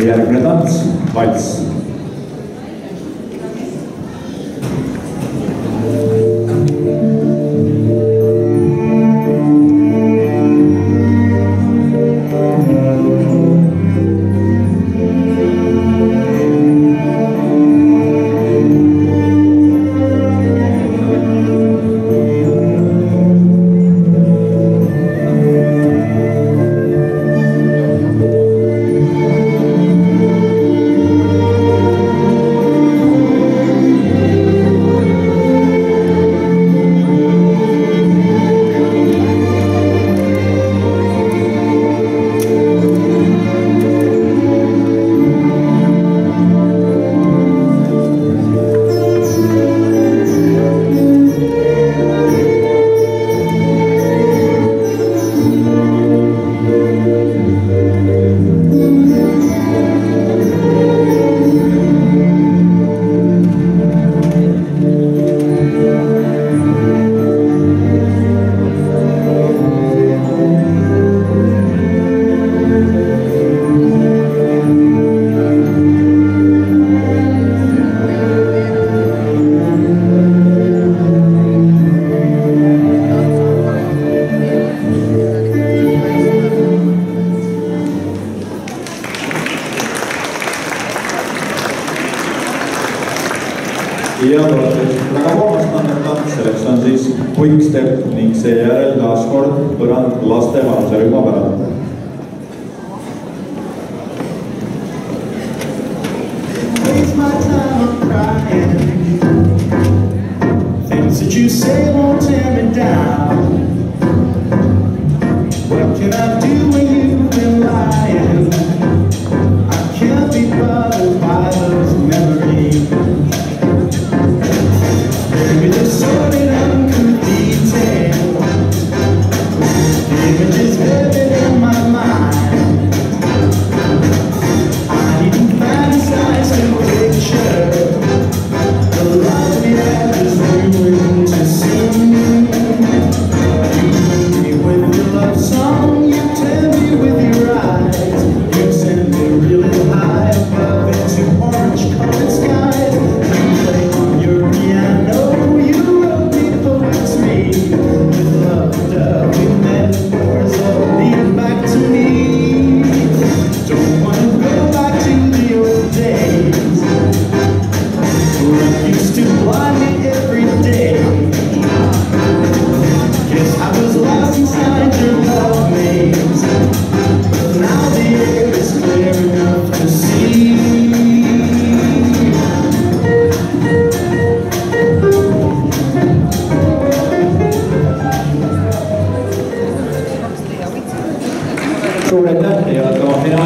järgmine tants, valss. Ja väga kolmas tants, selleks on siis quick step ning seejärel taas kord põrand laste vanuserühma päralt. Waste my time on crying. Things that you say won't tear me down. What can I do when you've been lying? I can't be bothered by those memories. Maybe the sordid uncouth detail. Images vivid in my mind. I even fantasize to picture the love we had is ruined to see. You me with your love song, you tell me with your eyes. You send me really high above into orange-colored skies. You play on your piano, you wrote me poetry with loved up metaphors all lead back to me. Don't want to go back to the old days when you used to blind me every day. Guess I was lost inside your love maze, but now the air is clear enough to see. Suur aitäh ja finaali